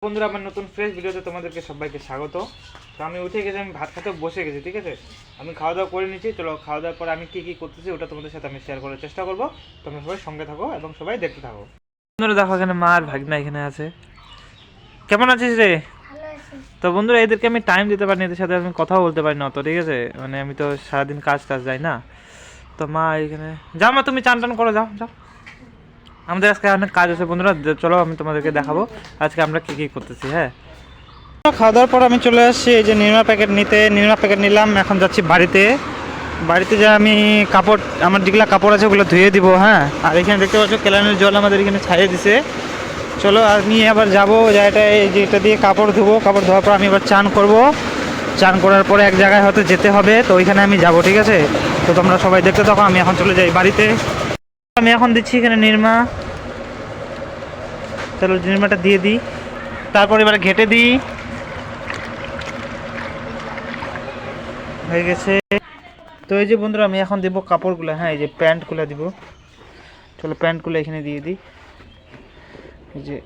বন্ধুরা আমার নতুন ফ্রেশ ভিডিওতে তোমাদেরকে সবাইকে স্বাগত। তো আমি উঠে গেছি, আমি ভাত খেতে বসে গেছি, ঠিক আছে। আমি খাওয়া দাওয়া করে নিচ্ছি। চলো খাওয়া দাওয়ার পরে আমি কী কী করতেছি ওটা তোমাদের সাথে আমি শেয়ার করার চেষ্টা করবো। তোমরা সবাই সঙ্গে থাকো এবং সবাই দেখতে থাকো। বন্ধুরা দেখো এখানে মা আর ভাগনা এখানে আছে। কেমন আছিস রে? তো বন্ধুরা এদেরকে আমি টাইম দিতে পারিনি, এদের সাথে আমি কথাও বলতে পারি না অত, ঠিক আছে। মানে আমি তো সারাদিন কাজ যাই না। তো মা এখানে যাও, মা তুমি চান টান করো, যাও যাও। আমাদের আজকে অনেক কাজ আছে বন্ধুরা, চলো আমি তোমাদেরকে দেখাবো আজকে আমরা কী কী করতেছি। হ্যাঁ, খাওয়া দাওয়ার পর আমি চলে আসছি এই যে নির্মা প্যাকেট নিতে। নির্মা প্যাকেট নিলাম, এখন যাচ্ছি বাড়িতে। বাড়িতে যে আমি কাপড়, আমার যেগুলো কাপড় আছে ওগুলো ধুয়ে দিব। হ্যাঁ, আর এখানে দেখতে পাচ্ছ কেলানের জল আমাদের এখানে ছাড়িয়ে দিছে। চলো আমি আবার যাবো জায়গাটায়, যেটা দিয়ে কাপড় ধুবো। কাপড় ধোয়ার পর আমি আবার চান করব। চান করার পরে এক জায়গায় হয়তো যেতে হবে, তো ওইখানে আমি যাব, ঠিক আছে। তো তোমরা সবাই দেখতে থাকো, আমি এখন চলে যাই বাড়িতে। আমি এখন দিচ্ছি এখানে নির্মা। চলো নির্মাটা দিয়ে দিই, তারপর এবার ঘেটে দিই। হয়ে গেছে। তো এই যে বন্ধুরা আমি এখন দেবো কাপড়গুলো। হ্যাঁ, এই যে প্যান্টগুলো দিব। চলো প্যান্টগুলো এখানে দিয়ে দিই। এই যে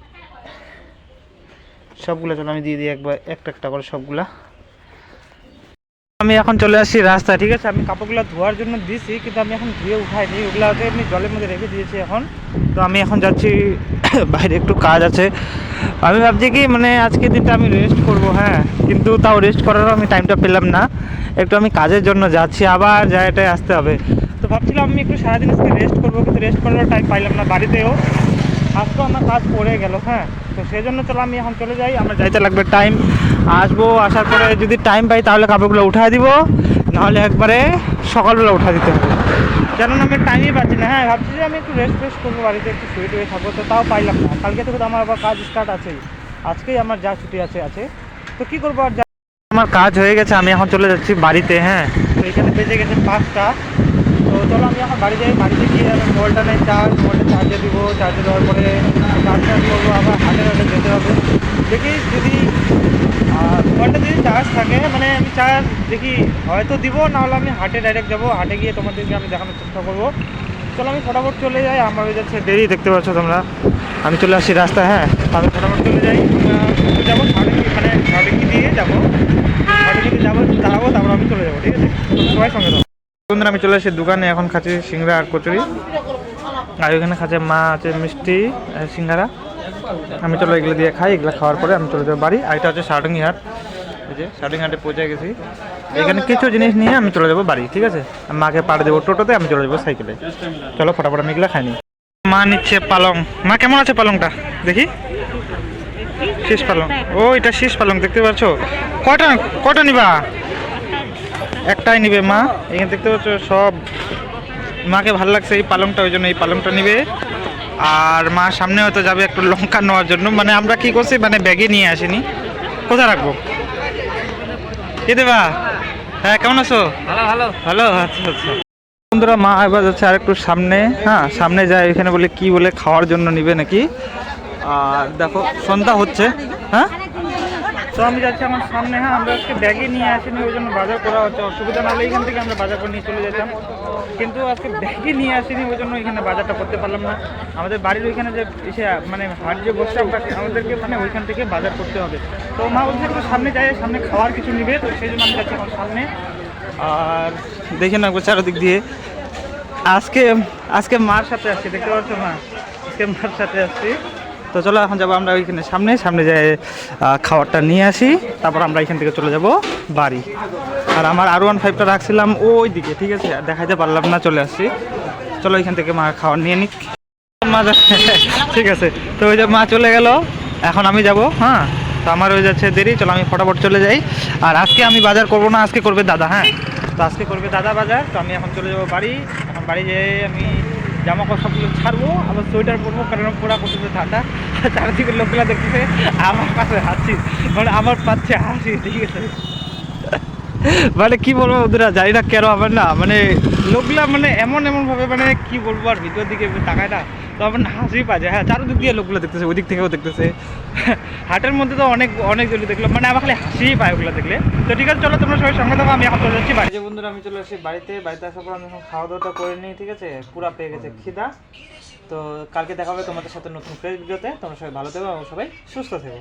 সবগুলো চলো আমি দিয়ে দিই একবার, একটা একটা করে সবগুলা। আমি এখন চলে আসছি রাস্তা, ঠিক আছে। আমি কাপড়গুলো ধোয়ার জন্য দিয়েছি, কিন্তু আমি এখন ধুয়ে উঠাইনি, ওগুলোকে এমনি জলের মধ্যে রেখে দিয়েছি এখন। তো আমি এখন যাচ্ছি বাইরে, একটু কাজ আছে। আমি ভাবছি কি মানে আজকের দিনটা আমি রেস্ট করব। হ্যাঁ, কিন্তু তাও রেস্ট করারও আমি টাইমটা পেলাম না। একটু আমি কাজের জন্য যাচ্ছি, আবার জায়গাটায় আসতে হবে। তো ভাবছিলাম আমি একটু সারাদিন আজকে রেস্ট করবো, কিন্তু রেস্ট করারও টাইম পাইলাম না বাড়িতেও। আজকেও আমার কাজ পড়ে গেল। হ্যাঁ, তো সেই জন্য চলো আমি এখন চলে যাই। আমার যাইতে লাগবে টাইম। আসবো, আসার পরে যদি টাইম পাই তাহলে কাপড়গুলো উঠায় দিব, নাহলে একবারে সকালবেলা উঠা দিতে হবে। কেননা আমি টাইমই পাচ্ছি না। হ্যাঁ, ভাবছি যে আমি একটু রেস্ট করবো বাড়িতে, একটু শুয়ে টুয়ে থাকবো, তো তাও পাইলাম না। কালকে থেকে তো আমার আবার কাজ স্টার্ট আছেই, আজকেই আমার যা ছুটি আছে। তো কী করবো আর, আমার কাজ হয়ে গেছে, আমি এখন চলে যাচ্ছি বাড়িতে। হ্যাঁ, তো এখানে বেজে গেছে 5টা। তো চলো আমি এখন বাড়ি যাই। বাড়িতে গিয়ে আমি মোবাইলটা নেই মোবাইলটা চার্জে দিব। চার্জে দেওয়ার পরে কাজ করবো, আবার হাটে যেতে হবে। দেখি যদি মোবাইলটা যদি চার্জ থাকে, মানে আমি চার্জ দেখি হয়তো দিব, নাহলে আমি হাটে ডাইরেক্ট যাবো। হাটে গিয়ে তোমাদেরকে আমি দেখানোর চেষ্টা করবো। চলো আমি ফটাফট চলে যাই, আমার হয়ে যাচ্ছে দেরি, দেখতে পাচ্ছ তোমরা। আমি চলে আসছি রাস্তায়। হ্যাঁ, আমি ফটাফট চলে যাই। যাবো মানে সাড়ে দিয়ে যাবো, দাঁড়াবো, তারপর আমি চলে যাবো, ঠিক আছে। সবাই সঙ্গে দাও। বন্ধুরা আমি চলে আসি দোকানে, এখন খাচ্ছি সিঙ্গারা আর কচুরি। আর ওইখানে খাচ্ছে মা আছে মিষ্টি সিঙ্গারা। আমি চলো এগুলো দিয়ে খাই। এগুলো খাওয়ার পরে আমি চলে যাবো বাড়ি। আর এটা হচ্ছে সারডাঙ্গি হাট। এই যে সারডাঙ্গি হাটে পৌঁছে গেছি। এখানে কিছু জিনিস নিয়ে আমি চলে যাবো বাড়ি, ঠিক আছে। মাকে পাড়ে দেবো টোটোতে, আমি চলে যাবো সাইকেলে। চলো ফটাফট আমি এগুলো খাইনি। মা নিচ্ছে পালং। মা কেমন আছে পালংটা দেখি? শীষ পালং। ও এটা শীষ পালং, দেখতে পাচ্ছ। কটা নিবা? একটাই নিবে মা। এখানে দেখতে পাচ্ছ সব, মাকে ভালো লাগছে এই পালংটা, ওই জন্য এই পালংটা নিবে। আর মা সামনে হয়তো যাবে একটু লঙ্কা নেওয়ার জন্য। মানে আমরা কি করছি, মানে ব্যাগে নিয়ে আসিনি। কোথায় রাখবো? কে দেবা? হ্যাঁ, কেমন আছো? ভালো ভালো। আচ্ছা আচ্ছা। বন্ধুরা মা এবার যাচ্ছে আর একটু সামনে। হ্যাঁ, সামনে যায়, এখানে বলে কি বলে খাওয়ার জন্য নিবে নাকি। আর দেখো সন্ধ্যা হচ্ছে। হ্যাঁ, তো আমি যাচ্ছি আমার সামনে। হ্যাঁ, আমরা আজকে ব্যাগে নিয়ে আসিনি, ওই জন্য বাজার করা হচ্ছে। অসুবিধা নাহলে এখান থেকে আমরা বাজার করে নিয়ে চলে যেতাম, কিন্তু আজকে ব্যাগে নিয়ে আসিনি, ওই জন্য এখানে বাজারটা করতে পারলাম না। আমাদের বাড়ির ওইখানে যে এসে মানে হাট যে বসছে, আমাদেরকে মানে ওইখান থেকে বাজার করতে হবে। তো মা বলছে একটু সামনে যায়, সামনে খাওয়ার কিছু নিবে, তো সেই জন্য আমি যাচ্ছি আমার সামনে। আর দেখে না চারদিক দিয়ে। আজকে মার সাথে আসছি, দেখতে পাচ্ছ মা, আজকে মার সাথে আসছি। তো চলো এখন যাবো আমরা ওইখানে সামনে যাই, খাবারটা নিয়ে আসি, তারপর আমরা এখান থেকে চলে যাব বাড়ি। আর আমার R15টা রাখছিলাম ওই দিকে, ঠিক আছে, দেখাইতে পারলাম না, চলে আসছি। চলো এখান থেকে মা খাবার নিয়ে নিক। মা ঠিক আছে। তো ওই যে মা চলে গেল, এখন আমি যাব। হ্যাঁ, তো আমার হয়ে যাচ্ছে দেরি, চলো আমি ফটাফট চলে যাই। আর আজকে আমি বাজার করবো না, আজকে করবে দাদা। হ্যাঁ, তো আজকে করবে দাদা বাজার। তো আমি এখন চলে যাবো বাড়ি। এখন বাড়ি যেয়ে আমি জামা কাপড় সবগুলো ছাড়বো, আবার সোয়েটার পরবো, কারণ পোড়া করতেছে ঠান্ডা। চারিদিকে লোকগুলা দেখতেছে আমার পাশে হাসি, মানে আমার পাচ্ছে হাসি, ঠিক আছে। মানে কি বলবো বন্ধুরা, জানি না কেন আমার না মানে লোকগুলা মানে এমনভাবে, মানে কি বলবো আর, ভিতর দিকে তাকায় না, তো আমার হাসি পাচ্ছে। হ্যাঁ, চারদিক দিয়ে লোকগুলো দেখতেছে, ওই দিক থেকেও দেখতেছে। হাটের মধ্যে তো অনেক জলি দেখলাম, মানে আমার খালি হাসিই পায় ওগুলো দেখলে। তো ঠিক আছে, চলো তোমরা সবাই সঙ্গে থাকো, আমি এখন চলে যাচ্ছি বাড়িতে। বন্ধুরা আমি চলে আসছি বাড়িতে আসার পর আমি এখন খাওয়া দাওয়াটা করে নিই, ঠিক আছে। পুরা পেয়ে গেছে খিদা। তো কালকে দেখা হবে তোমাদের সাথে নতুন ফ্রেশ ভিডিওতে। তোমরা সবাই ভালো থেকো এবং সবাই সুস্থ থেকো।